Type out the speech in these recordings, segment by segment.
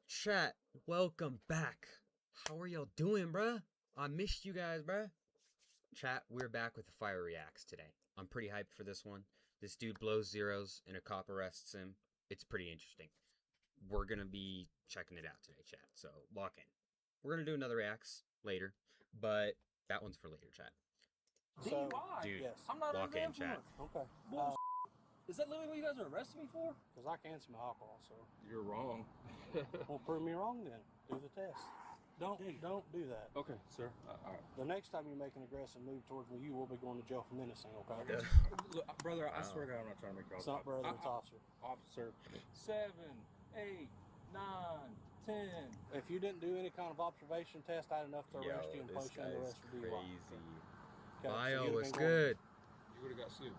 Chat, welcome back. How are y'all doing, bruh? I missed you guys, bruh. Chat, we're back with the fire reacts today. I'm pretty hyped for this one. This dude blows zeros and a cop arrests him. It's pretty interesting. We're gonna be checking it out today, chat. So lock in. We're gonna do another reacts later, but that one's for later, chat. So, Dude, yes. I'm not lock under the in, chat. influence. Okay. Bullshit. Is that literally what you guys are arresting me for? Because I can smell alcohol, so. You're wrong. Well, prove me wrong then. Do the test. Don't do that. Okay, sir. All right. The next time you make an aggressive move towards me, you will be going to jail for menacing, okay? Look, brother, I swear to God, I'm not trying to make you. It's not brother, it's officer. Officer. 7, 8, 9, 10. If you didn't do any kind of observation test, I had enough to arrest you and Yo, place this you under guy's arrest for DUI. crazy. Okay, so Bio you'd was have been going- good. You would have got sued.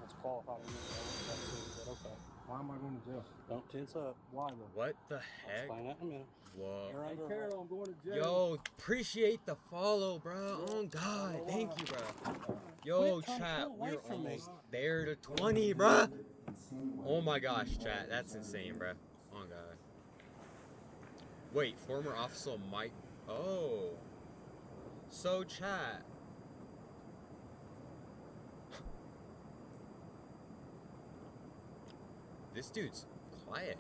That's qualified. But okay. Why am I going to jail? Don't tense up. Why though? What the I'll heck? explain that in a minute. Whoa. You're Hey, under Carol, I'm going to jail. Yo, appreciate the follow, bro. Oh God, thank you, bro. Yo, Quit trying to chat, pull away we're from me. almost there to 20, bro. Oh my gosh, chat, that's insane, bro. Oh God. Wait, former officer Mike. Oh. So, chat. This dude's quiet.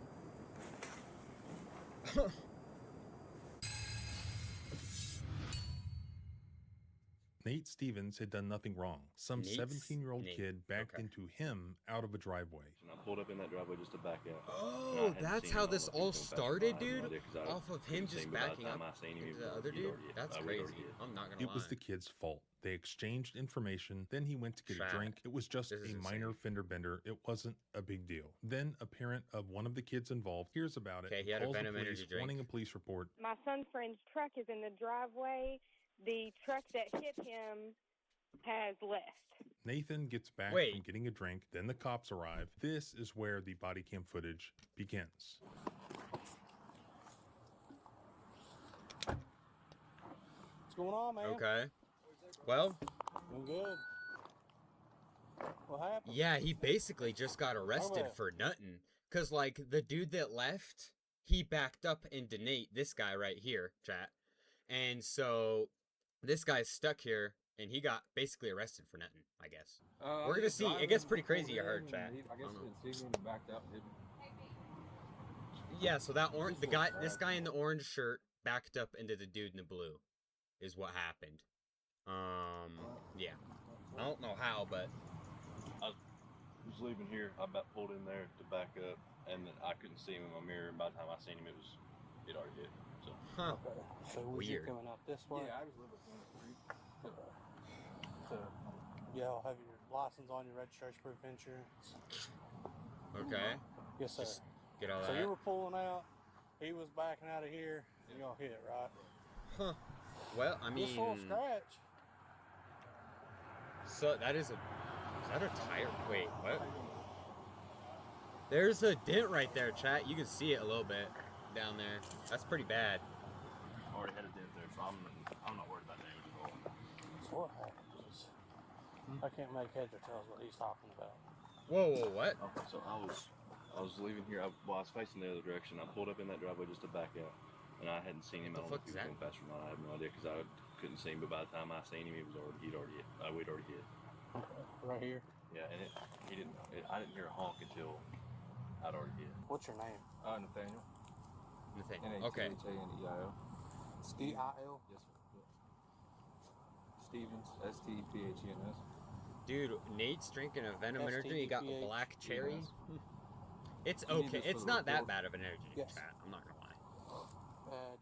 Nate Stevens had done nothing wrong. Some Nate's 17-year-old Nate. kid backed Okay. into him out of a driveway. And I pulled up in that driveway just to back out. Oh, that's how this all started, dude? Off of him just backing up into the other dude? That's crazy. I'm not gonna lie. It was the kid's fault. They exchanged information, then he went to get Chat. a drink. It was just This is a minor insane. fender bender. It wasn't a big deal. Then a parent of one of the kids involved hears about it, Okay, he had a calls the Venom police, energy drink. wanting a police report. My son's friend's truck is in the driveway. The truck that hit him has left. Nathan gets back Wait. from getting a drink, then the cops arrive. This is where the body cam footage begins. What's going on, man? Okay. Well, I'm good. What happened? yeah, he basically just got arrested Okay. for nothing. Cause like the dude that left, he backed up into Nate, this guy right here, chat. And so this guy's stuck here and he got basically arrested for nothing, I guess. We're gonna see. It gets pretty crazy, I heard, chat. I guess I don't he didn't see me and he backed out and hit me. Yeah, so that orange, this guy in the orange shirt backed up into the dude in the blue, is what happened. Yeah, I don't know how, but I was leaving here. I about pulled in there to back up, and then I couldn't see him in my mirror. And by the time I seen him, it already hit. So huh? Okay. So was you Weird. coming out this way? Yeah, I was living on the street. So, y'all have your license on your registration proof insurance? Okay, Yes, sir. Just get all So you that. were pulling out, he was backing out of here, and y'all hit, right? Huh? Well, I This little mean, scratch. so that is that a tire? Wait, what? There's a dent right there, chat. You can see it a little bit down there. That's pretty bad. I already had a dent there, so I'm not worried about damage at all. So what happened is, I can't make heads or tails what he's talking about. Whoa, what? Okay, so I was leaving here. I was facing the other direction. I pulled up in that driveway just to back out, and I hadn't seen him. What the I don't know fuck if is he was that? going fast or not. I have no idea because I couldn't see him. But by the time I seen him, we'd already hit. Right here. Yeah, and I didn't hear a honk until I'd already hit. What's your name? Nathaniel. Nathaniel. Okay. N-A-T-H-A-N-E-I-L. D-I-L? Yes, sir. Yeah. Stevens. S-T-P-H-E-N-S. Dude, Nate's drinking a Venom energy. He got STPH. black cherry. Yes. It's You need okay. this for It's the not that report? bad of an energy drink, Yes. chat. I'm not gonna lie.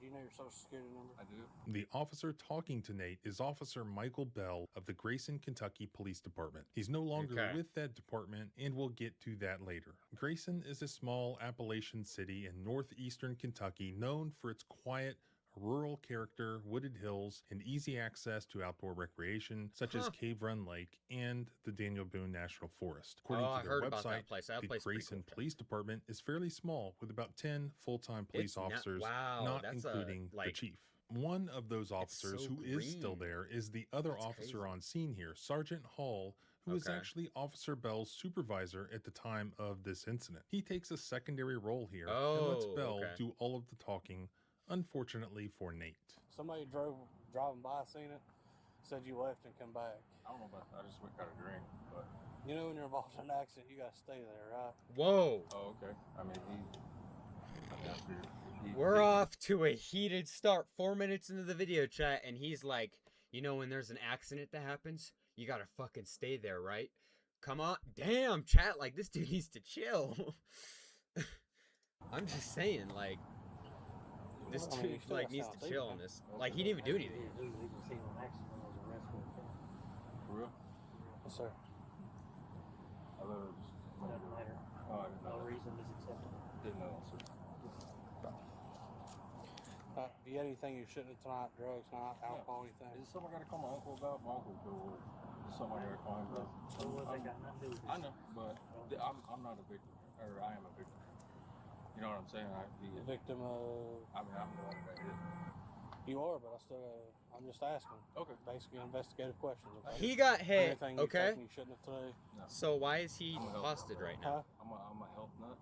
Do you know your social security number? I do. The officer talking to Nate is Officer Michael Bell of the Grayson, Kentucky Police Department. He's no longer Okay. with that department, and we'll get to that later. Grayson is a small Appalachian city in northeastern Kentucky known for its quiet, rural character, wooded hills, and easy access to outdoor recreation such as Huh. Cave Run Lake and the Daniel Boone National Forest. According Oh, to I their heard about website, that place. That the place is pretty Grayson cool. Police Department is fairly small with about 10 full-time police It's not- officers, wow, not that's including the like chief. One of those officers so who is still green. there is the other That's officer crazy. on scene here, Sergeant Hall who is Okay. actually Officer Bell's supervisor at the time of this incident. He takes a secondary role here and lets Oh, Bell okay. do all of the talking, unfortunately for Nate. Somebody driving by, seen it, said you left and come back. I don't know about that. I just went got a drink, but. You know when you're involved in an accident, you gotta stay there, right? Whoa. Oh, okay. I mean, We're off to a heated start. 4 minutes into the video chat, and he's like, you know, when there's an accident that happens, you gotta fucking stay there, right? Come on. Damn, chat, like, this dude needs to chill. I'm just saying, like, this I mean, you dude, still like, gotta needs stay on to scene, chill man. on this. Like, he didn't even do anything. For real? Yes, sir. I thought it was just. Doesn't matter. Oh, I didn't know. No reason is acceptable. Didn't know, sir. Do you have anything you shouldn't have tonight? Drugs, not alcohol, anything? Is it something I gotta call my uncle about? My uncle cool. Is it something I gotta call him about? So what they got nothing to do with this. I know, but I'm not a victim, or I am a victim. You know what I'm saying? The victim of... I mean, I'm the one that got hit. You are, but I'm just asking. Okay. Basically, investigative questions. Okay? He got hit, Anything you okay? taken you shouldn't have today? No. So why is he I'm a hostage right now? Huh? I'm a health nut.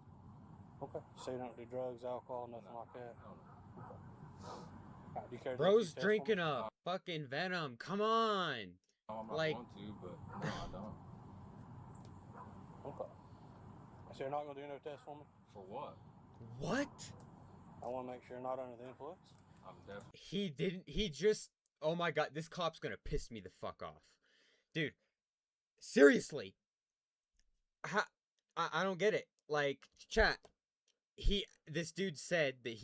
Okay. So you don't do drugs, alcohol, nothing like that? No. Right, do you care to Bro's do a test drinking for me? a fucking Venom. Come on. No, I'm not Like- going to, but no, I don't. Okay. So you're not going to do no test for me? For what? What? I want to make sure you're not under the influence. I'm definitely. He didn't. He just. Oh my god, this cop's gonna piss me the fuck off, dude. Seriously. I don't get it. Like, chat. This dude said that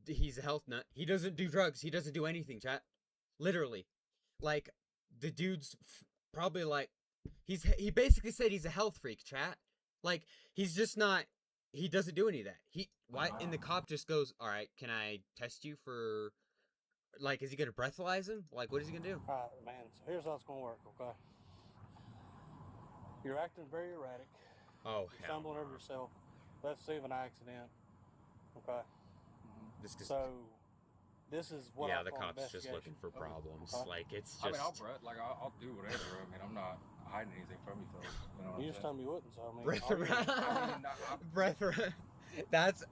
he's a health nut. He doesn't do drugs. He doesn't do anything, chat. Literally, like, the dude's probably like, he basically said he's a health freak, chat. Like, he's just not. He doesn't do any of that. And the cop just goes, all right, can I test you for, like, is he gonna breathalyze him? Like, what is he gonna do? Alright, man. So here's how it's going to work, okay? You're acting very erratic. Oh, You're hell. stumbling over yourself. Let's see of an accident. Okay? This is, So, this is what yeah, I the call cop's just investigation. looking for problems. Huh? Like, it's just. I mean, I'll do whatever. I mean, I'm not hiding anything from you folks. You know what You I'm just saying? told me you wouldn't, so I mean... Breath all you- around. I- Breath around. That's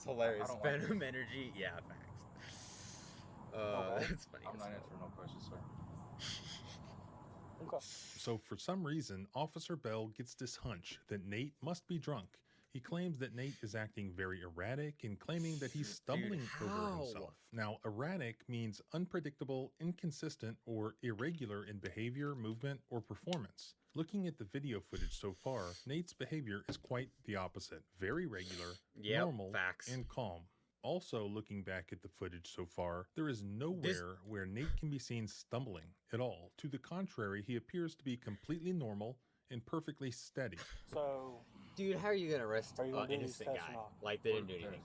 hilarious. I don't like Venom energy. Yeah, facts. Okay. That's funny. I'm as not hell. answering no questions, sir. Okay. So, for some reason, Officer Bell gets this hunch that Nate must be drunk. He claims that Nate is acting very erratic and claiming that he's stumbling over how? himself. Now, erratic means unpredictable, inconsistent, or irregular in behavior, movement, or performance. Looking at the video footage so far, Nate's behavior is quite the opposite. Very regular, Yep, normal, facts. and calm. Also, looking back at the footage so far, there is nowhere where Nate can be seen stumbling at all. To the contrary, he appears to be completely normal and perfectly steady. So, Dude, how are you gonna arrest Are you gonna an do these innocent tests guy? or not? Like, they didn't do anything.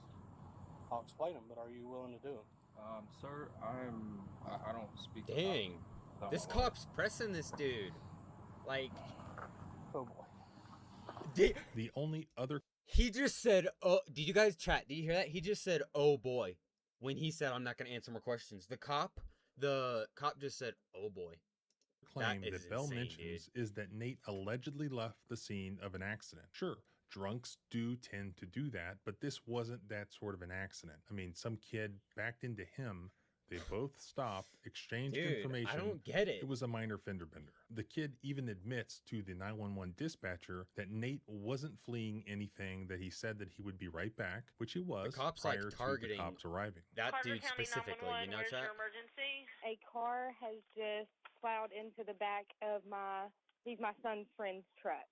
I'll explain them, but are you willing to do them? Sir, I don't speak. Dang. about This my life. cop's pressing this dude. Like, Oh, boy. The only other he just said, oh, did you guys chat? Did you hear that? He just said, oh boy, when he said, I'm not going to answer more questions. The cop just said, oh boy. claim That that, is Bell insane, mentions is that Nate allegedly left the scene of an accident. Sure, drunks do tend to do that, but this wasn't that sort of an accident. I mean, some kid backed into him. They both stopped, exchanged Dude, information. I don't get it. It was a minor fender bender. The kid even admits to the 911 dispatcher that Nate wasn't fleeing anything, that he said that he would be right back, which he was cop's, like, prior to targeting the cops arriving. that Carter dude County specifically, 911, you know, where's chat? your emergency? A car has just plowed into the back of my son's friend's truck.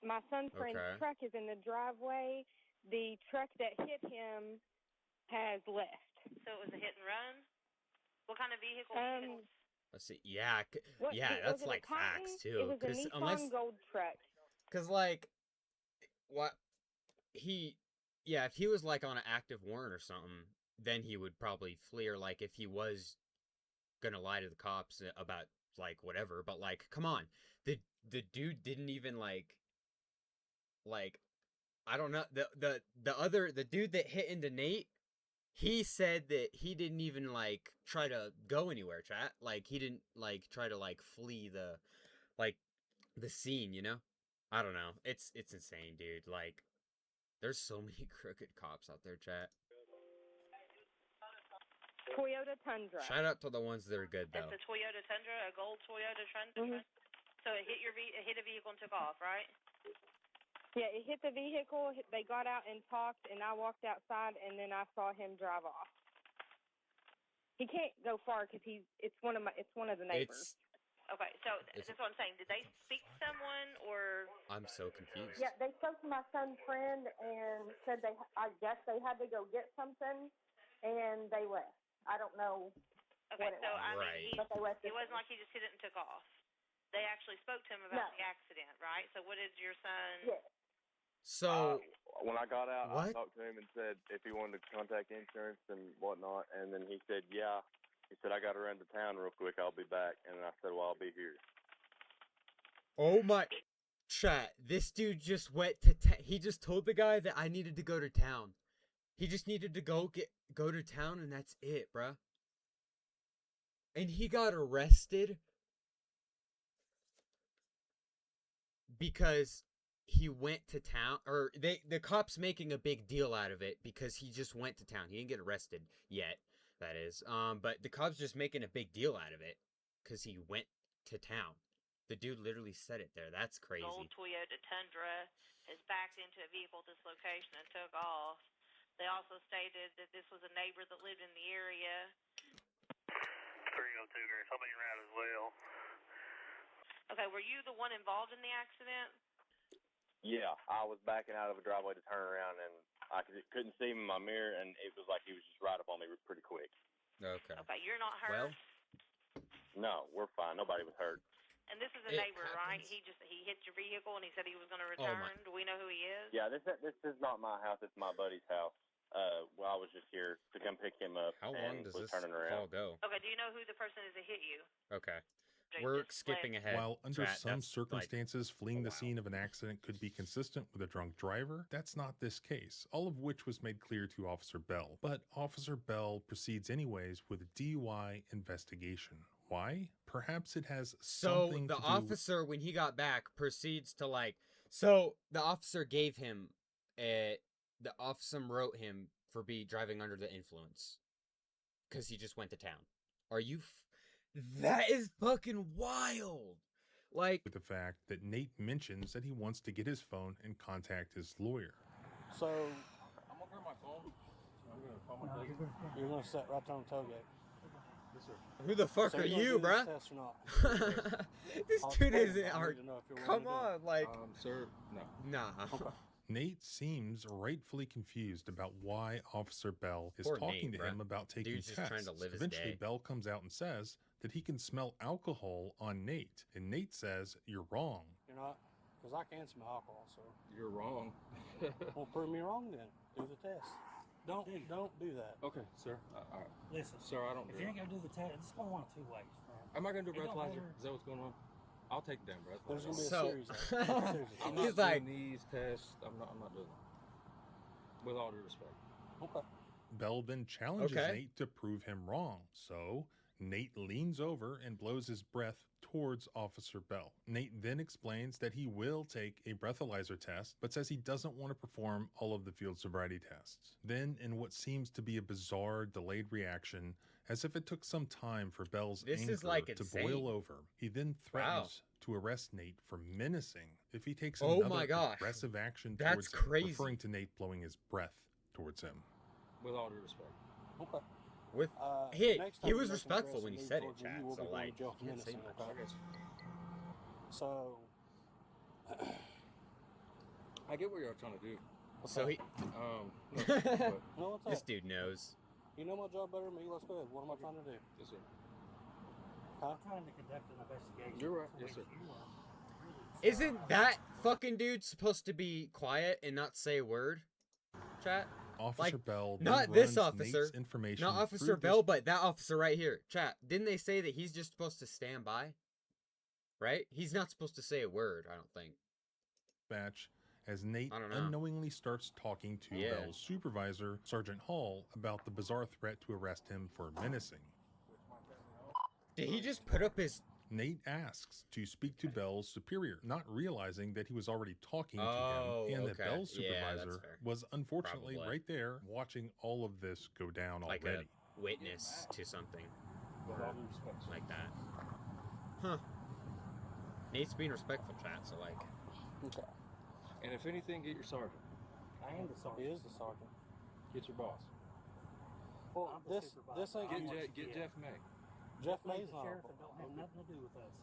My son's friend's Okay. truck is in the driveway. The truck that hit him has left. So it was a hit and run? What kind of vehicle? Let's see. Yeah, What, yeah, was that's it a like Titan? facts too. It was a Nissan unless, Gold truck. cause like, what if he was like on an active warrant or something, then he would probably flee, or like if he was gonna lie to the cops about like whatever. But like, come on, the dude didn't even like I don't know, the dude that hit into Nate. He said that he didn't even, like, try to go anywhere, chat. Like, he didn't, like, try to, like, flee the, like, the scene, you know? I don't know. It's insane, dude. Like, there's so many crooked cops out there, chat. Toyota Tundra. Shout out to the ones that are good though. It's a Toyota Tundra, a gold Toyota Tundra. Mhm. So it hit a vehicle and took off, right? Yeah, it hit the vehicle. They got out and talked, and I walked outside, and then I saw him drive off. He can't go far because it's one of the neighbors. Okay, so that's what I'm saying. Did they speak to someone or? I'm so confused. Yeah, they spoke to my son's friend and said I guess they had to go get something, and they left. I don't know. Okay, what it so was. I Right. mean, But they left it wasn't like he just hit it and took off. They actually spoke to him about No. the accident, right? So what did your son? Yeah. So When I got out, What? I talked to him and said if he wanted to contact insurance and whatnot, and then he said, yeah. He said, I got to run to town real quick. I'll be back. And I said, well, I'll be here. oh my chat, this dude just went to he just told the guy that I needed to go to town. He just needed to go to town and that's it, bruh. And he got arrested because he went to town, or the cops making a big deal out of it because he just went to town. He didn't get arrested yet, that is. But the cops just making a big deal out of it because he went to town. The dude literally said it there. That's crazy. Gold Toyota Tundra has backed into a vehicle at this location and took off. They also stated that this was a neighbor that lived in the area. 302, Grace. I'll be around as well. Okay, were you the one involved in the accident? Yeah, I was backing out of a driveway to turn around, and I couldn't see him in my mirror, and it was like he was just right up on me pretty quick. Okay. Okay, you're not hurt. Well, No, we're fine. Nobody was hurt. And this is a It neighbor, right? happens. He hit your vehicle and he said he was going to Oh, return. my. Do we know who he is? Yeah, this is not my house. It's my buddy's house. Well, I was just here to come pick him up. How long and does was this turning call around. go? Okay, do you know who the person is that hit you? Okay. Jake, We're just skipping let- ahead. While under chat. some That's, like, circumstances, fleeing the wow. scene of an accident could be consistent with a drunk driver, that's not this case, all of which was made clear to Officer Bell. But Officer Bell proceeds anyways with a DUI investigation. Why? Perhaps it has So something the to do officer, when he got back, proceeds to so the officer gave him the officer wrote him for driving under the influence because he just went to town. Are you? That is fucking wild. Like, with the fact that Nate mentions that he wants to get his phone and contact his lawyer. So I'm gonna grab my phone. I'm gonna call my cousin. you're gonna sit right there on the tailgate. Yes, sir. who the fuck So are you gonna you, do this bruh? test or not? This I'll dude explain isn't it. I our. need to know if you're Come willing to do on, like, Sir, no. nah. Nate seems rightfully confused about why Officer Bell is Poor talking Nate, to him bruh. about taking Dude's just tests. trying to live his Eventually, day. Bell comes out and says that he can smell alcohol on Nate, and Nate says, "You're wrong." You're not, because I can smell alcohol. So, You're wrong. well, prove me wrong then. Do the test. Don't do that. Okay, sir. All right. Listen, Sir, I don't if do you it. ain't gonna do the test, it's going one of two ways, man. Am I gonna do It don't breathalyzer? matter. Is that what's going on? I'll take the damn There's gonna breathalyzer. be a So- series. Of it. Seriously. I'm He's not like- doing these tests. I'm not doing them. With all due respect. Okay. Bell then challenges Okay. Nate to prove him wrong. So Nate leans over and blows his breath towards Officer Bell. Nate then explains that he will take a breathalyzer test, but says he doesn't want to perform all of the field sobriety tests. Then, in what seems to be a bizarre, delayed reaction, as if it took some time for Bell's This anger is, like, to insane. boil over, he then threatens to arrest Nate for menacing if he takes Oh another my gosh. aggressive action That's towards him, crazy. referring to Nate blowing his breath towards him. With all due respect. Okay. With Next time he you was make an respectful when he aggressive said move it, towards me, chat. you will So be going to like, jail for you can't say menacing, much. okay? So, I get what you're trying to do. So he, No, but, no, what's this up? dude knows. You know my job better than me. Let's go ahead. What am I trying to do? yes, sir. Huh? I'm trying to conduct an investigation. You're right. to Yes, which sir. you are really Isn't that fucking dude supposed to be quiet and not say a word? Chat. Officer Like, Bell not then this runs officer, Nate's information Not through Officer this Bell, but that officer right here. Chat. Didn't they say that he's just supposed to stand by? Right? He's not supposed to say a word, I don't think. dispatch as Nate I don't know. unknowingly starts talking to Yeah. Bell's supervisor, Sergeant Hall, about the bizarre threat to arrest him for menacing. Did he just put up his Nate asks to speak to Bell's superior, not realizing that he was already talking Oh, to him, and okay. that Bell's Yeah, that's supervisor fair. was unfortunately Probably. right there watching all of this go down Like already. a witness to something. With all due respect, sir. Like that. Huh. Nate's being respectful, chat, so like... Okay. And if anything, get your sergeant. I am the He sergeant. is the sergeant. Get your boss. Well, I'm the this supervisor. ain't I'm Get, what Je- you get get. Jeff May. Jeff May's May's the not. sheriff and don't have nothing to do with us.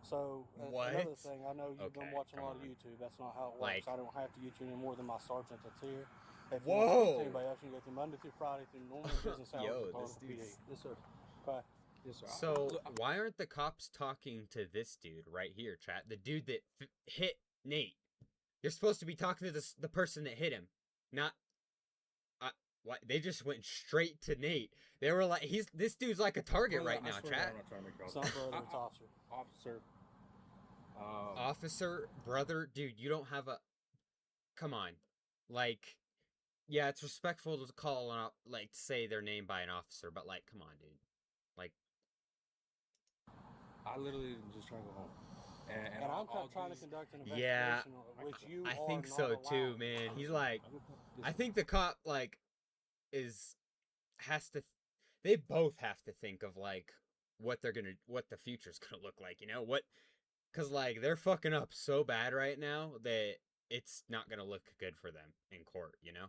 So What? another thing, I know you've been Okay, watching a come lot of on. YouTube. That's not how it Like- works. I don't have to get you any more than my sergeant that's here. If you want to speak Whoa! to anybody else, you can go through Monday through Friday through normal business hours. Yo, of this Hartsville dude's... PD. Yes, sir. Okay. Yes, sir. So, Look, why aren't the cops talking to this dude right here, chat? The dude that hit Nate. You're supposed to be talking to the person that hit him, not... Why they just went straight to Nate. They were like, this dude's like a target brother, right I now, swear to God, chat. I'm not trying to make y'all- It's not brother, it's officer. Officer. Officer, brother, dude, you don't have a... Come on. Like, yeah, it's respectful to call out, like, to say their name by an officer, but, like, come on, dude. Like... I literally am just trying to go home. And I'm trying to conduct an Yeah, investigation, which you I are think not so, allowed too, to man. do. He's like... I think the cop, like, has to... They both have to think of, like, what the future's gonna look like, you know? Because, like, they're fucking up so bad right now that it's not gonna look good for them in court, you know?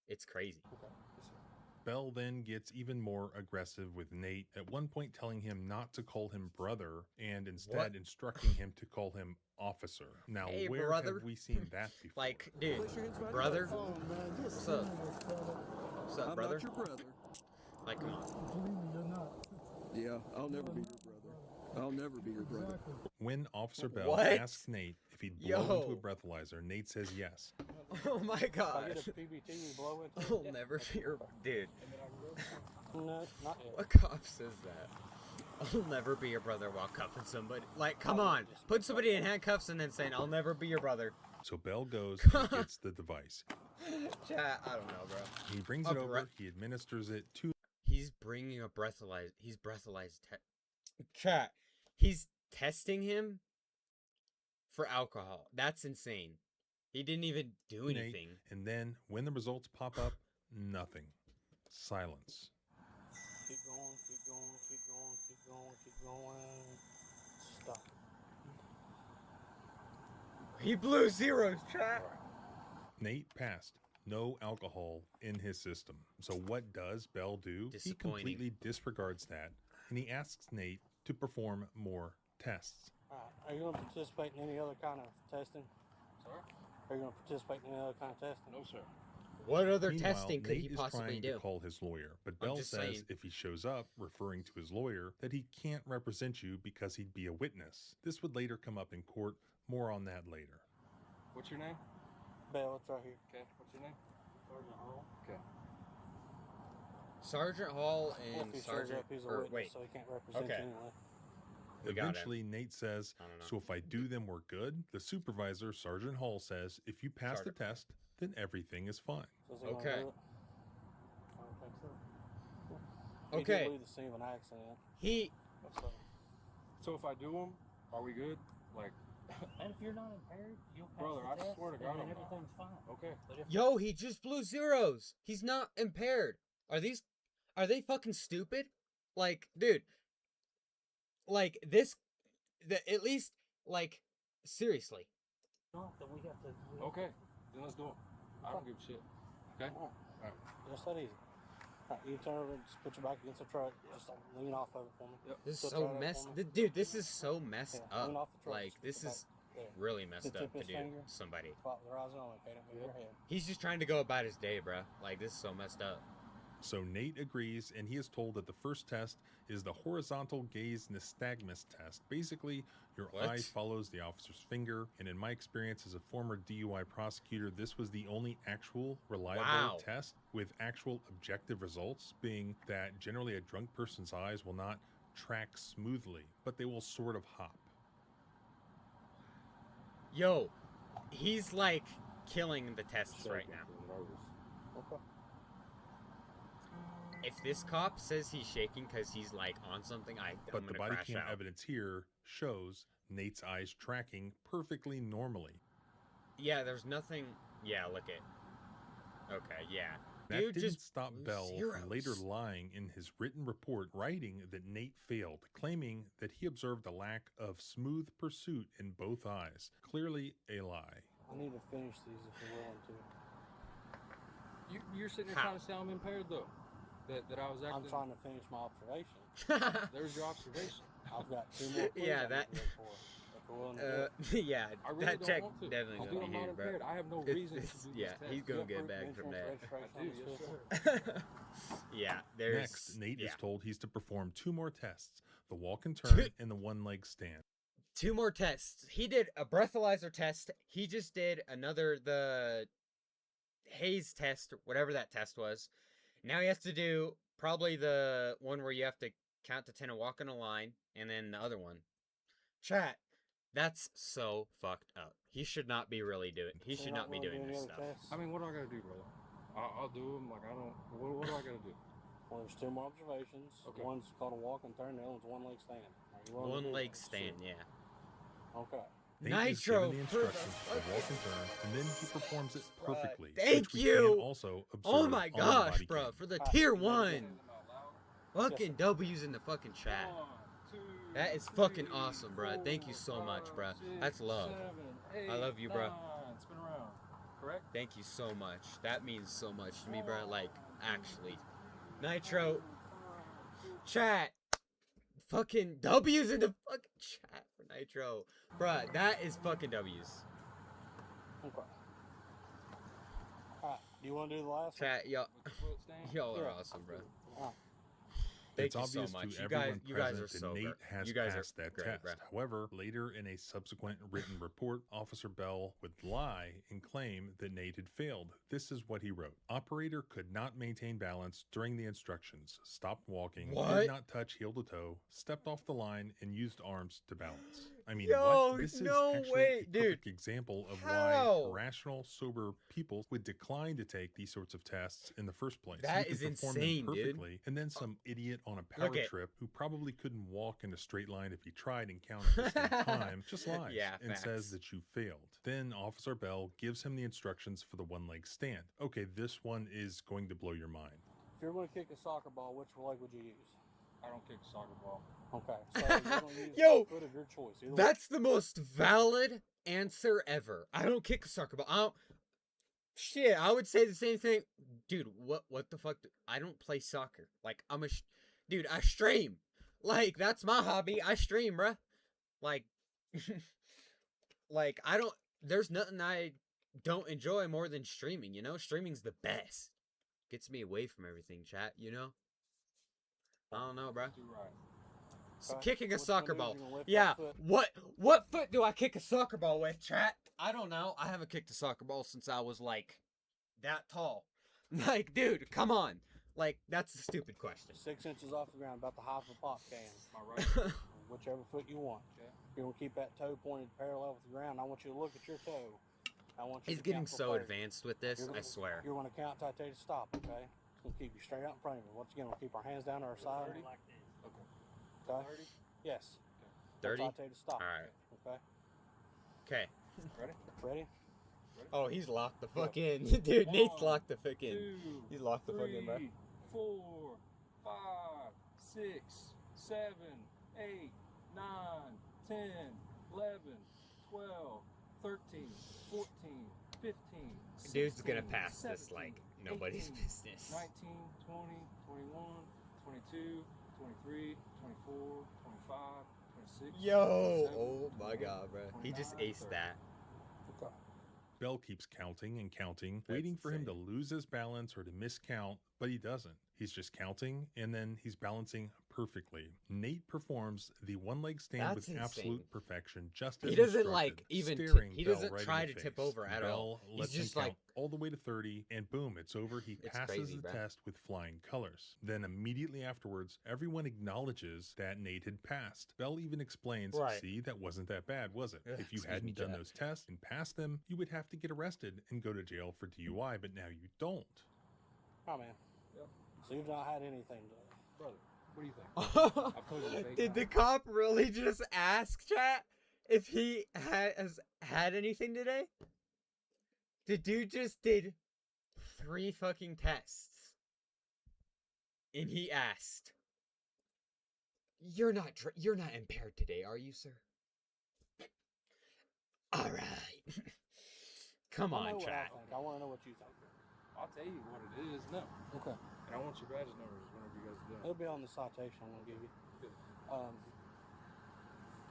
It's crazy. Bell then gets even more aggressive with Nate, at one point telling him not to call him brother and instead What? instructing him to call him officer. Now, Hey, where brother. have we seen that before? Like, dude, brother? What's up? What's up, brother? I'm not your brother. Like, come on. Yeah, I'll never be your brother. I'll never be your brother. When Officer Bell What? asks Nate if he'd blow into Yo. a breathalyzer, Nate says yes. Oh my If I god. get a PBT, you blow into it? I'll never be your... Dude, No, not yet. what cop says that? I'll never be your brother while cuffing somebody. Like, come on. Put somebody in handcuffs and then saying, I'll never be your brother. So Bell goes and gets the device. Chat, I don't know, bro. He brings A it over, breath- he administers it to He's bringing a breathalyzer. He's breathalyzed. Chat. He's testing him for alcohol. That's insane. He didn't even do Nate, anything. and then when the results pop up, nothing. Silence. Keep going, keep going, keep going, keep going, keep going. Stop. He blew zeros, chat. Nate passed. No alcohol in his system. So what does Bell do? He Disappointing. completely disregards that, and he asks Nate to perform more tests. Alright, are you going to participate in any other kind of testing? Sir? Are you going to participate in any other kind of testing? No, sir. What other Meanwhile, testing could Nate he is possibly trying do? to call his lawyer, but I'm Bell just says saying. if he shows up, referring to his lawyer, that he can't represent you because he'd be a witness. This would later come up in court. More on that later. What's your name? Bell, it's right here. Okay. What's your name? Sergeant Hall. Okay. Sergeant Hall If and he shows Sergeant... up, he's a or, witness, wait, so he can't represent Okay. you anyway. We got it. Eventually, Nate says, I don't know. so if I do them, we're good. The supervisor, Sergeant Hall, says, if you pass Sergeant. the test, then everything is fine. So is he gonna Okay. do it? I don't think so. He Okay. did leave the scene of an accident. He... So if I do them, are we good? Like, And if you're not impaired, you'll pass Brother, the I test, swear to and God then I'm not. everything's fine. okay. But if Yo, he just blew zeros. He's not impaired. Are they fucking stupid? Like, dude. Like, this... at least, like, seriously. not, then we have to. Okay. Then let's do it. I don't give a shit. Okay? Alright. Just that easy. Alright, you turn over and just put your back against the truck. Just lean off of it for me. Yep. This is Just so try that messed... for me. Dude, this is so messed Yeah, lean up. off the truck. Like, Just this put your is back there. really messed The tip up to of do his finger. to somebody. Spot with their eyes on, okay, don't move your head. He's just trying to go about his day, bruh. Like, this is so messed up. So Nate agrees, and he is told that the first test is the horizontal gaze nystagmus test. Basically, your What? eye follows the officer's finger, and in my experience as a former DUI prosecutor, this was the only actual reliable Wow. test with actual objective results, being that generally a drunk person's eyes will not track smoothly, but they will sort of hop. Yo, he's, like, killing the tests right now. Okay. if this cop says he's shaking because he's like on something, I'm But the gonna body crash cam out. evidence here shows Nate's eyes tracking perfectly normally. Yeah, there's nothing. Yeah, look at. Okay, yeah. That Dude didn't just stop blew Bell from later zeros. lying in his written report, writing that Nate failed, claiming that he observed a lack of smooth pursuit in both eyes. Clearly a lie. I need to finish these if you're willing to. You're sitting there How? trying to say I'm impaired though. That I was acting. I'm trying to finish my observation. There's your observation. I've got 2 more clues Yeah, I that- need to look for. If you're willing to do it. Yeah, I really that don't check want to. definitely I'll gonna do be I'm not here, bro. impaired. I have no It's- reason to it's- do yeah, this test. he's gonna You get have back proof from of that. insurance, I do, registration on yes, this pistol? sir. Yeah, there's. Next, Nate yeah. is told he's to perform 2 more tests, the walk and turn and the one-leg stand. 2 more tests. He did a breathalyzer test. He just did the haze test, whatever that test was. Now he has to do probably the one where you have to count to 10 and walk in a line, and then the other one. Chat, that's so fucked up. He should not be really doing. He So should you're not be willing to doing do this any stuff. other tests? I mean, what do I gotta do, brother? I'll do them. Like I don't. What do I gotta do? Well, there's 2 more observations. Okay. One's called a walk and turn, the other one's one leg stand. Are you willing to do One leg those? stand, yeah. Okay. Nate is Nitro given the for the instructions for the walk and turn, and then he performs it perfectly. Thank which we you! Can also observe Oh my on the gosh, body bro, cam. for the Ah, tier you gotta 1. get Fucking Yes, W's in the fucking chat. 1, 2, That is 3, fucking awesome, bruh. 4, Thank you so much, 5, bruh. 6, That's love. 7, I 8, love you, bruh. 9. Spin around. Correct. Thank you so much. That means so much to me, bro. Like, actually. Nitro. Chat. Fucking W's in the fucking chat for Nitro. Bruh, that is fucking W's. Okay. Alright, do you want to do the last Chat, y'all, With the foot stand. y'all are Yeah. awesome, bro. one? Alright. Thank It's you so obvious much. to You guys, everyone you guys are present so that Nate great. has You guys passed are that great, test. bro. However, later in a subsequent written report, Officer Bell would lie and claim that Nate had failed. This is what he wrote. Operator could not maintain balance during the instructions, stopped walking, What? did not touch heel to toe, stepped off the line, and used arms to balance. I mean, Yo, what? This no is actually way, a dude. perfect example of How? why rational, sober people would decline to take these sorts of tests in the first place. That You is could perform insane, them dude. perfectly, and then some idiot on a power Look at- trip who probably couldn't walk in a straight line if he tried and counted at the same time just lies Yeah, and says facts. that you failed. Then Officer Bell gives him the instructions for the one-leg stand. Okay, this one is going to blow your mind. If you're going to kick a soccer ball, which leg would you use? I don't kick a soccer ball. Okay, so you're going to use Yo, the foot of your choice. Either way. That's the most valid answer ever. I don't kick a soccer ball. I don't. Shit, I would say the same thing. Dude, what the fuck? I don't play soccer. Like, dude, I stream. Like, that's my hobby. I stream, bruh. Like, like, there's nothing I don't enjoy more than streaming, you know? Streaming's the best. Gets me away from everything, chat, you know? I don't know, bruh. Too right. So Okay, kicking a which one soccer is ball. you gonna lift Yeah. that foot? What foot do I kick a soccer ball with, chat? I don't know. I haven't kicked a soccer ball since I was like that tall. Like, dude, come on. Like, that's a stupid question. 6 inches off the ground, about the height of a pop can. My right. Whichever foot you want. Okay. You're going to keep that toe pointed parallel with the ground. I want you to look at your toe. I want you He's to getting count till so 30. advanced with this, You're I gonna- swear. You're going to count till I tell you to stop, okay? It's going to keep you straight out in front of you. Once again, we'll keep our hands down to our side. 30? Okay? 30? Yes. 30? Once I tell you to stop. Alright. Okay? Okay. Ready? Ready? Oh, he's locked the fuck in. Dude, Nate's One, locked the fuck in. 2, He's locked the fuck in, bro. 3, 4, 5, 6, 7, 8, 9, 10, 11, 12, 13, 14, 15. Dude's gonna 16, pass this 17, like nobody's 18, business. 19, 20, 21, 22, 23, 24, 25, 26. Yo! 27, Oh my 28, god, bro. He just 29, aced 30. that. Okay. Bell keeps counting and counting, That's waiting for him to insane. lose his balance or to miscount, but he doesn't. He's just counting, and then he's balancing perfectly. Nate performs the one-leg stand That's with insane. absolute perfection, just as He doesn't instructed, like even staring he Bell doesn't right in try the to tip face. over at Bell all. He's lets him just count like all the way to 30, and boom, it's over. He It's passes crazy, the bruh. test with flying colors. Then immediately afterwards, everyone acknowledges that Nate had passed. Bell even explains, Right. see, that wasn't that bad, was it? Ugh, If you excuse me, hadn't done Jack. those tests and passed them, you would have to get arrested and go to jail for DUI, but now you don't. All right, man. Yep. So you've not had anything to... Brother, what do you think? I've told you this 8 Did the times. cop really just ask, chat, if he has had anything today? The dude just did 3 fucking tests. And he asked, You're not impaired today, are you, sir? All right. Come I know on, what chat. I think. I want to know what you think. I'll tell you what it is now. Okay. And I want your badge numbers whenever you guys are done. It'll be on the citation I'm going to give you. Good. Right.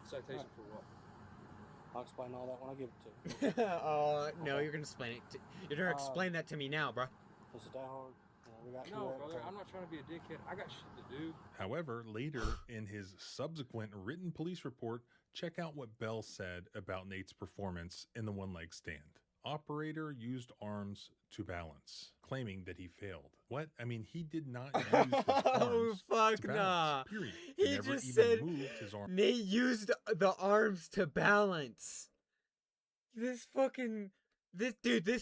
Citation for what? I'll explain all that when I give it to you. No, Okay. you're gonna explain it. You're gonna explain that to me now, bro. Was it that hard? We got No, brother, I'm not trying to be a dickhead. I got shit to do. However, later in his subsequent written police report, check out what Bell said about Nate's performance in the one-leg stand. Operator used arms to balance, claiming that he failed. What? I mean, he did not use his Oh, arms fuck to nah. balance, period. He never just even said moved his arms. Nate used the arms to balance. This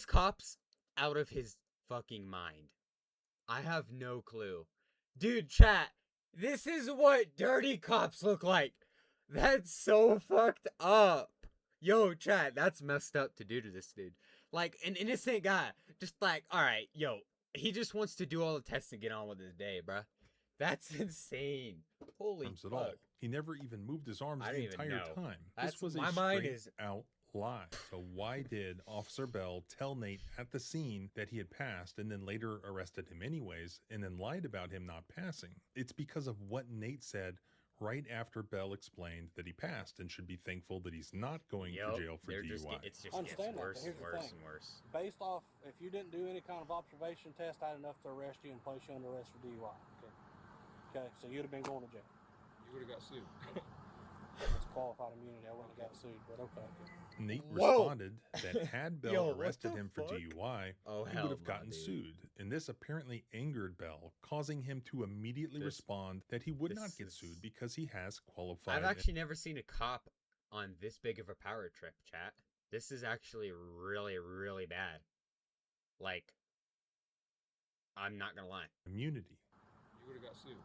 cop's out of his fucking mind. I have no clue. Dude, chat, this is what dirty cops look like. That's so fucked up. Yo, chat, that's messed up to do to this dude. Like, an innocent guy. Just like, alright, yo, he just wants to do all the tests and get on with his day, bruh. That's insane. Holy Arms fuck. at all. He never even moved his arms I the don't even entire know. time. That's- This was my a mind straight is- out lie. So why did Officer Bell tell Nate at the scene that he had passed and then later arrested him anyways and then lied about him not passing? It's because of what Nate said right after Bell explained that he passed and should be thankful that he's not going to jail for DUI. It just I gets understand that, worse but and here's the worse thing. and worse. Based off, if you didn't do any kind of observation test, I had enough to arrest you and place you under arrest for DUI. Okay, so you'd have been going to jail. You would have got sued. It's qualified immunity. I wouldn't have got sued, but okay. Nate Whoa. responded that had Bell Yo, what arrested the him for fuck? DUI, Oh, he hell would have no, gotten dude. sued. And this apparently angered Bell, causing him to immediately This- respond that he would not this get is- sued because he has qualified. I've actually never seen a cop on this big of a power trip, chat. This is actually really, really bad. Like, I'm not gonna lie. immunity. You would have got sued.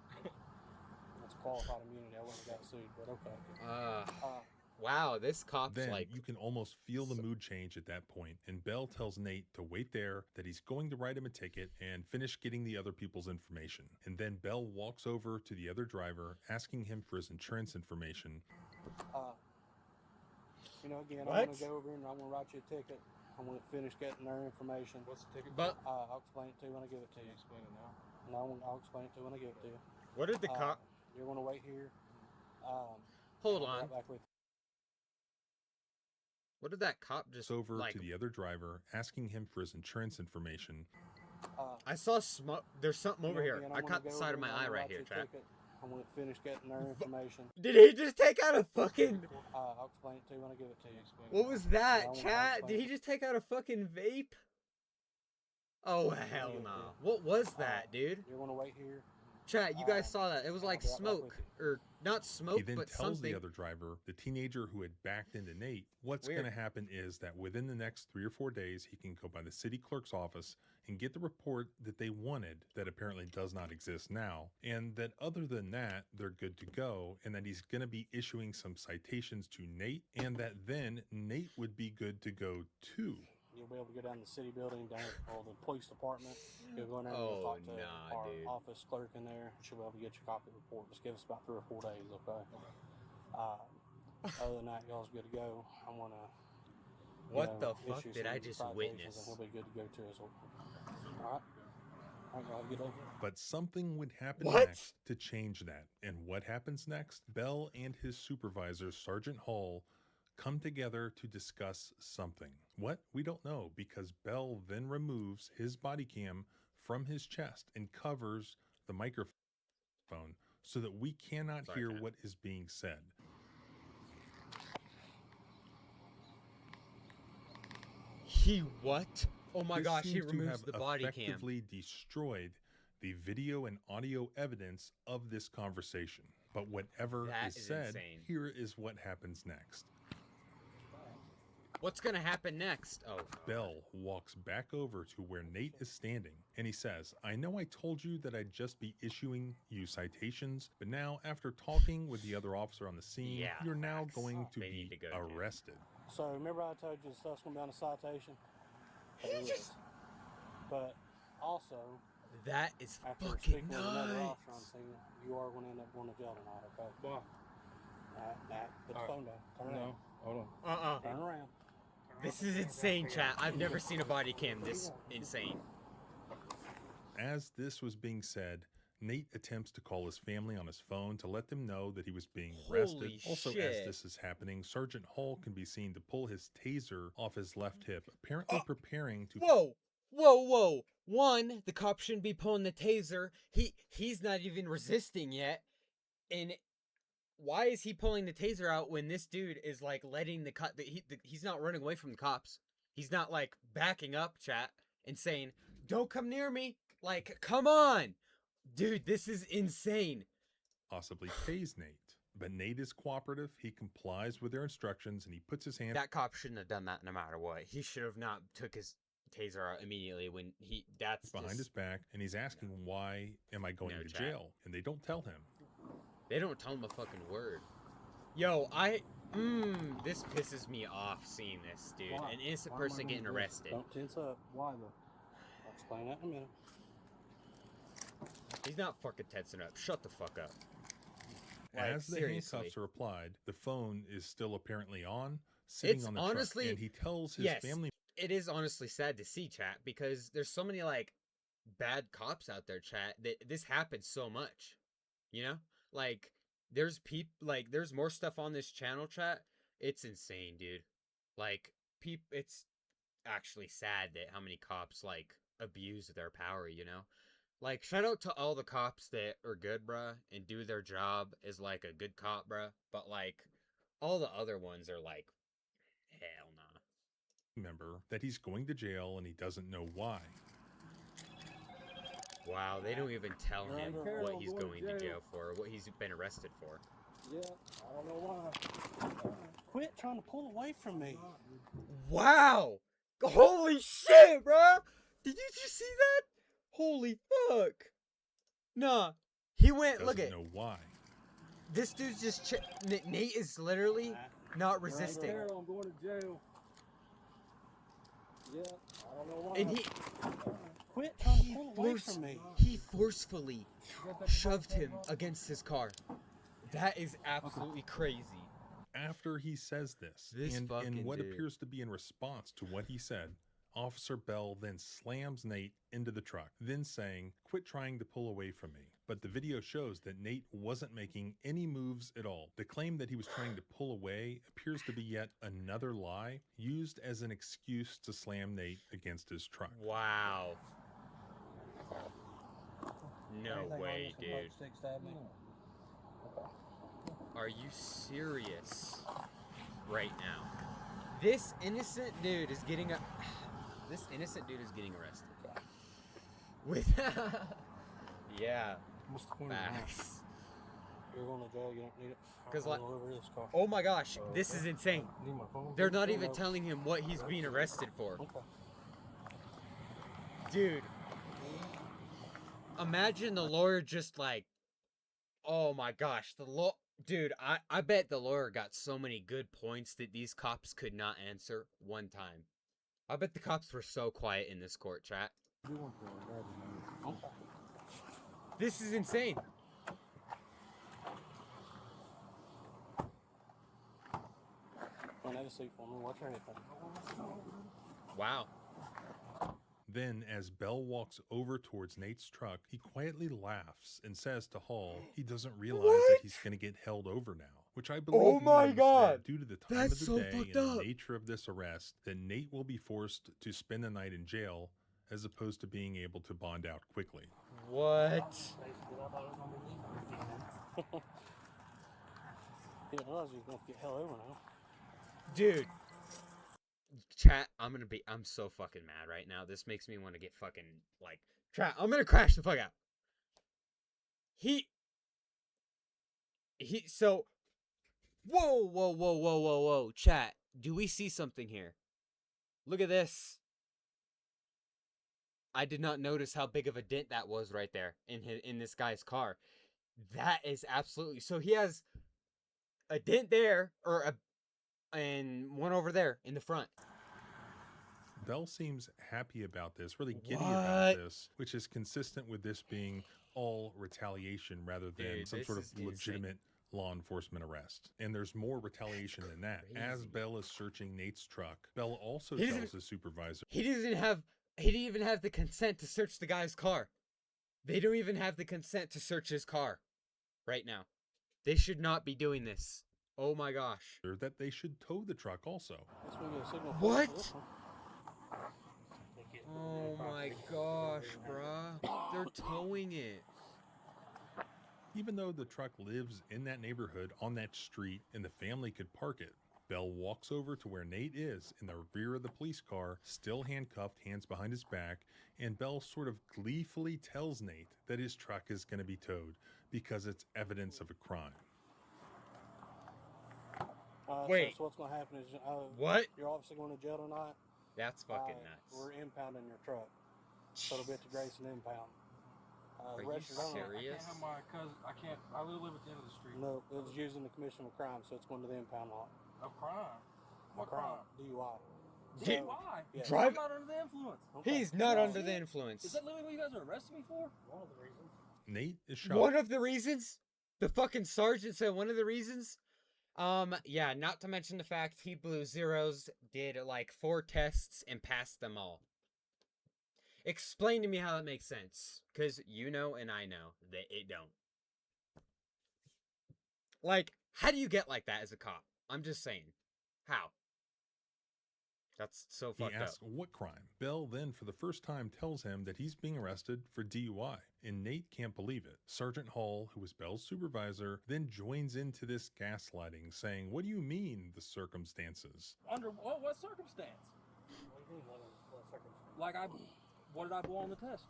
It's qualified immunity. I wouldn't have got sued, but okay. Wow, this cop's Then like... you can almost feel the mood change at that point, and Bell tells Nate to wait there, that he's going to write him a ticket and finish getting the other people's information. And then Bell walks over to the other driver, asking him for his insurance information. Again, What? I'm going to go over and I'm going to write you a ticket. I'm going to finish getting their information. What's the ticket But- for? I'll explain it to you when I give it to Can you you. explain it now? No, I'll explain it to you when I give it to you. What did the cop... You're going to wait here. Hold I'll be on. right back with you. What did that cop just, Over like... to the other driver, asking him for his insurance information. I saw smoke... There's something over here. Again, I I'm caught gonna the go side over of my and I'm eye gonna right write here, you a chat. ticket. I'm going to finish getting their information. Did he just take out a fucking... I'll explain it to you when I give it to you. What was No, that, I'll chat? explain Did he it. just take out a fucking vape? Oh, hell give it no. to you. What was that, dude? You're going to wait here. Chat, you guys saw that. It was I'll like be right back smoke. with you. Or, not smoke, He then but tells something. the other driver, the teenager who had backed into Nate, what's Weird. going to happen is that within the next 3 or 4 days, he can go by the city clerk's office and get the report that they wanted that apparently does not exist now. And that other than that, they're good to go. And that he's going to be issuing some citations to Nate. And that then Nate would be good to go too. You'll be able to go down to the city building, down or the police department. You'll go in there and Oh, talk to nah, our dude. office clerk in there. She'll be able to get your copy of the report. Just give us about 3 or 4 days, okay? Other than that, y'all's good to go. I'm going to What the fuck issue did some I just citations, witness? And he'll be good to go too as well. All right? All right, y'all have a good day. But something would happen What? next to change that. And what happens next? Bell and his supervisor, Sergeant Hall, come together to discuss something. What? We don't know, because Bell then removes his body cam from his chest and covers the microphone so that we cannot Sorry, hear Kat. what is being said. He what? Oh my This gosh, he seems to removes have the body cam. effectively destroyed the video and audio evidence of this conversation. But whatever That is is said, insane. here is what happens next. What's gonna happen next? Oh, Bell walks back over to where Nate is standing, and he says, I know I told you that I'd just be issuing you citations, but now, after talking with the other officer on the scene, Yeah, you're now facts. going to They be need to go, dude. arrested. So remember I told you the stuff's going to be on a citation? He It just- is. But also, that is after fucking speaking with another nuts. officer on the scene, you are going to end up going to jail tonight, okay? Why? Put the All right. phone down. Turn around. No, hold on. Turn around. This is insane, chat. I've never seen a body cam this insane. As this was being said, Nate attempts to call his family on his phone to let them know that he was being arrested. Holy Also, as shit. this is happening, Sergeant Hall can be seen to pull his taser off his left hip, apparently preparing to... Whoa. One, the cop shouldn't be pulling the taser. He's not even resisting yet. And why is he pulling the taser out when this dude is like letting the cop? He's not running away from the cops. He's not like backing up, chat, and saying, "Don't come near me." Like, come on, dude, this is insane. Possibly tase Nate. But Nate is cooperative. He complies with their instructions, and he puts his hand... That cop shouldn't have done that no matter what. He should have not took his taser out immediately when that's behind his back, and he's asking, why am I going No, to chat. jail? And they don't tell him. They don't tell him a fucking word. Yo, this pisses me off seeing this, dude. Why? An innocent Why am I person gonna getting do this? arrested. Don't tense up. Why though? I'll explain that in a minute. He's not fucking tensing up. Shut the fuck up. Like, As the seriously. handcuffs are applied, the phone is still apparently on, sitting It's on the honestly- truck, and he tells his yes. family... It is honestly sad to see, chat, because there's so many, like, bad cops out there, chat, that this happens so much. You know? Like, there's there's more stuff on this channel, chat. It's insane, dude. Like, it's actually sad that how many cops, like, abuse their power, you know? Like, shout out to all the cops that are good, bruh, and do their job as, like, a good cop, bruh. But, like, all the other ones are like, hell nah. member that he's going to jail, and he doesn't know why. Wow, they don't even tell You're him under what arrest. he's going to jail for, or what he's been arrested for. Yeah, I don't know why. Quit trying to pull away from me. Wow! Holy shit, bruh! Did you see that? Holy fuck! Nah, he went, Doesn't look at, know why. this dude's just, Nate is literally not resisting. Carol, I'm going to jail. Yeah, I don't know why. And Quit trying to pull away from me. he forcefully shoved him against his car. That is absolutely crazy. After he says this, and fucking in what dude. appears to be in response to what he said, Officer Bell then slams Nate into the truck, then saying, quit trying to pull away from me. But the video shows that Nate wasn't making any moves at all. The claim that he was trying to pull away appears to be yet another lie used as an excuse to slam Nate against his truck. Wow. No Anything way, on this dude. boat stick stab me? Are you serious right now? This innocent dude is getting arrested. With yeah, What's the point of that? facts. You're going to jail, you don't need it. 'Cause, I'll like- deliver this car. Oh my gosh, this is insane. Need my phone? They're not even No. telling him what he's being arrested for. Okay. Dude, imagine the lawyer just like, oh my gosh, dude, I bet the lawyer got so many good points that these cops could not answer one time. I bet the cops were so quiet in this court, chat. You want the driver's license? Okay. This is insane. Don't have a seat for me. Watch your head. Wow. Then, as Bell walks over towards Nate's truck, he quietly laughs and says to Hall he doesn't realize that he's going to get held over now. Which I believe Oh my means God. that due to the time That's of the so day and fucked the up. nature of this arrest, that Nate will be forced to spend the night in jail as opposed to being able to bond out quickly. What? You didn't realize you were going to get held over now. Dude. Chat, I'm so fucking mad right now. This makes me want to get fucking, like, chat, I'm gonna crash the fuck out. So, whoa, chat. Do we see something here? Look at this. I did not notice how big of a dent that was right there in this guy's car. That is absolutely... So he has a dent there, and one over there in the front. Bell seems happy about this, really giddy What? about this, which is consistent with this being all retaliation rather than Dude, some this sort of is insane. legitimate law enforcement arrest. And there's more retaliation than that. As crazy. Bell is searching Nate's truck, Bell also He tells doesn't- his supervisor He didn't even have the consent to search the guy's car. They don't even have the consent to search his car right now. They should not be doing this. Oh my gosh. that they should tow the truck also. Guess we get a signal for What? this one. Oh my gosh, bruh. They're towing it. Even though the truck lives in that neighborhood on that street and the family could park it, Bell walks over to where Nate is in the rear of the police car, still handcuffed, hands behind his back, and Bell sort of gleefully tells Nate that his truck is going to be towed because it's evidence of a crime. Wait. So what's going to happen is What? you're obviously going to jail tonight. That's fucking nuts. We're impounding your truck. So it'll be at the Grayson impound. Are you registered owner- serious? I can't have my cousin. I live at the end of the street. No, it was using the commission of crime, so it's going to the impound lot. Of crime. What crime? DUI. Did- Why? Yeah. Drive- I'm not under the influence. Okay. He's not Well, under the influence. Is that literally what you guys are arresting me for? One of the reasons. Nate is shocked. One of the reasons? The fucking sergeant said one of the reasons? Yeah, not to mention the fact he blew zeros, did like 4 tests, and passed them all. Explain to me how that makes sense. Because you know and I know that it don't. Like, how do you get like that as a cop? I'm just saying. How? That's so He fucked up. asks what crime. Bell then, for the first time, tells him that he's being arrested for DUI, and Nate can't believe it. Sergeant Hall, who was Bell's supervisor, then joins into this gaslighting, saying, "What do you mean, the circumstances?" Under what circumstance? What do you mean, what circumstance? Like what did I blow on the test?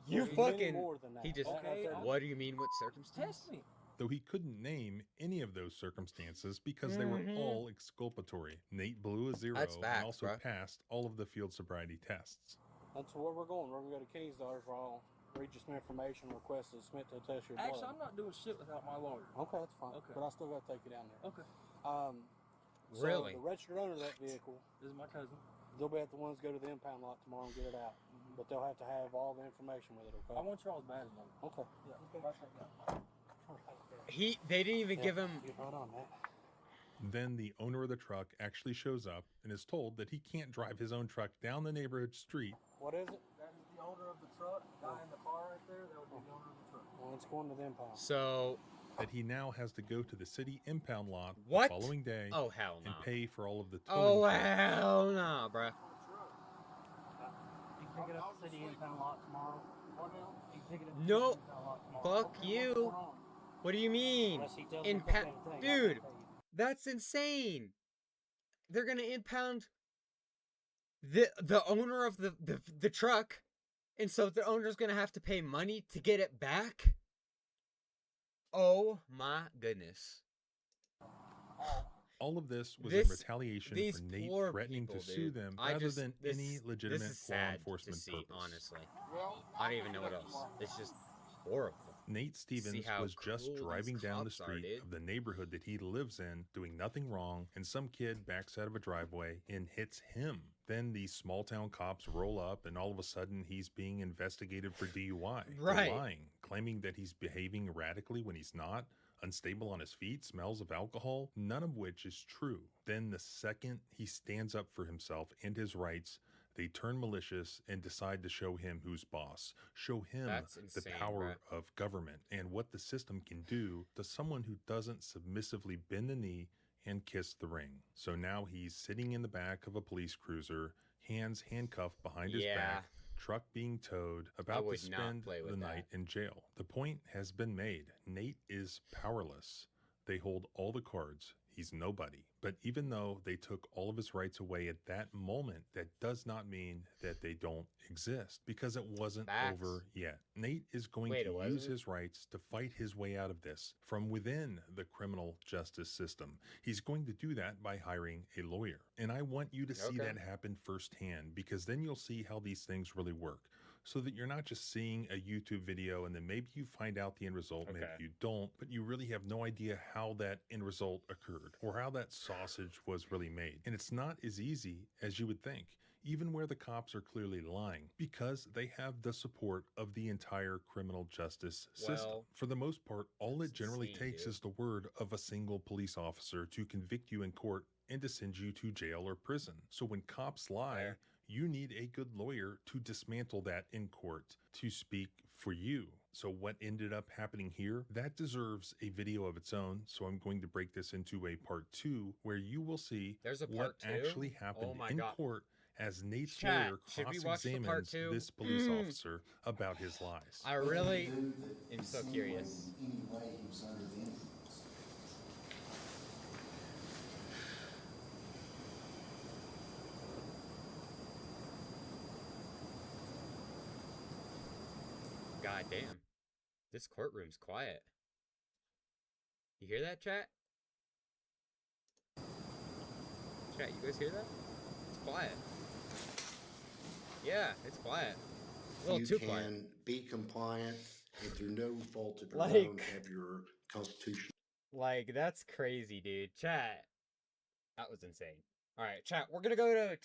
You Many fucking... more than that. He just... Okay, What do you mean, what circumstance? Test me. Though he couldn't name any of those circumstances because they were all exculpatory. Nate blew a zero That's facts, and also bruh. passed all of the field sobriety tests. That's where we're going. We're going to go to Kingsdale for all. Read you some information, request to submit to a test your blood. Actually, I'm not doing shit without my lawyer. Okay, that's fine. Okay. But I still got to take you down there. Okay. So Really? the registered owner of that vehicle, This is my cousin. they'll be at the ones go to the impound lot tomorrow and get it out. But they'll have to have all the information with it, okay? I want Charles Badge money. Okay. Yeah. Right now. They didn't even give him... Get right on that. Then the owner of the truck actually shows up and is told that he can't drive his own truck down the neighborhood street. What is it? That is the owner of the truck. Guy in the car right there. That would be the owner of the truck. Well, it's going to the impound. So... That he now has to go to the city impound lot What? the following day Oh, hell no. and pay for all of the Oh, towing costs. hell no, bruh. You can pick it up at the city impound lot tomorrow. What now? You can pick it up at the No. city impound lot tomorrow. Fuck you. What do you mean? Unless he tells me Impound... the same thing, I Dude, can pay you. that's insane. They're gonna impound the owner of the truck, and so the owner's gonna have to pay money to get it back? Oh my goodness. All of this was This- in retaliation these for Nate poor threatening people, to sue dude. them I rather just- than this- any This legitimate is law sad enforcement to see, purpose. honestly. I don't even know what else. It's just horrible. Nate Stevens how was just cruel these driving down the cops are, street dude. of the neighborhood that he lives in, doing nothing wrong, and some kid backs out of a driveway and hits him. Then these small town cops roll up, and all of a sudden he's being investigated for DUI. They're Right. lying, claiming that he's behaving erratically when he's not, unstable on his feet, smells of alcohol, none of which is true. Then the second he stands up for himself and his rights, they turn malicious and decide to show him who's boss, show him That's the insane, power bruh. of government and what the system can do to someone who doesn't submissively bend the knee and kiss the ring. So now he's sitting in the back of a police cruiser, hands handcuffed behind his Yeah. back, truck being towed, about to would not spend play with the night that. in jail. The point has been made. Nate is powerless. They hold all the cards. he's nobody. But even though they took all of his rights away at that moment, that does not mean that they don't exist, because it wasn't Facts. over yet. Nate is going Wait, to it use wasn't? his rights to fight his way out of this from within the criminal justice system. He's going to do that by hiring a lawyer. And I want you to see Okay. that happen firsthand, because then you'll see how these things really work. So that you're not just seeing a YouTube video and then maybe you find out the end result, maybe Okay. you don't, but you really have no idea how that end result occurred or how that sausage was really made. And it's not as easy as you would think, even where the cops are clearly lying, because they have the support of the entire criminal justice system. Well, For the most part, all it generally see, takes dude. is the word of a single police officer to convict you in court and to send you to jail or prison. So when cops lie, Fair. you need a good lawyer to dismantle that in court, to speak for you. So what ended up happening here, that deserves a video of its own. So I'm going to break this into a part 2 where you will see There's a what part 2? actually happened Oh my in God. court as Nate's Chat, lawyer should we watch the part cross-examines 2? this police officer about his lies. I really am so curious. God damn. This courtroom's quiet. You hear that, chat? Chat, you guys hear that? It's quiet. Yeah, it's quiet. A little You too can quiet. be compliant and through no fault of your Like- own have your constitution. Like, that's crazy, dude. Chat. That was insane. Alright, chat, we're gonna go to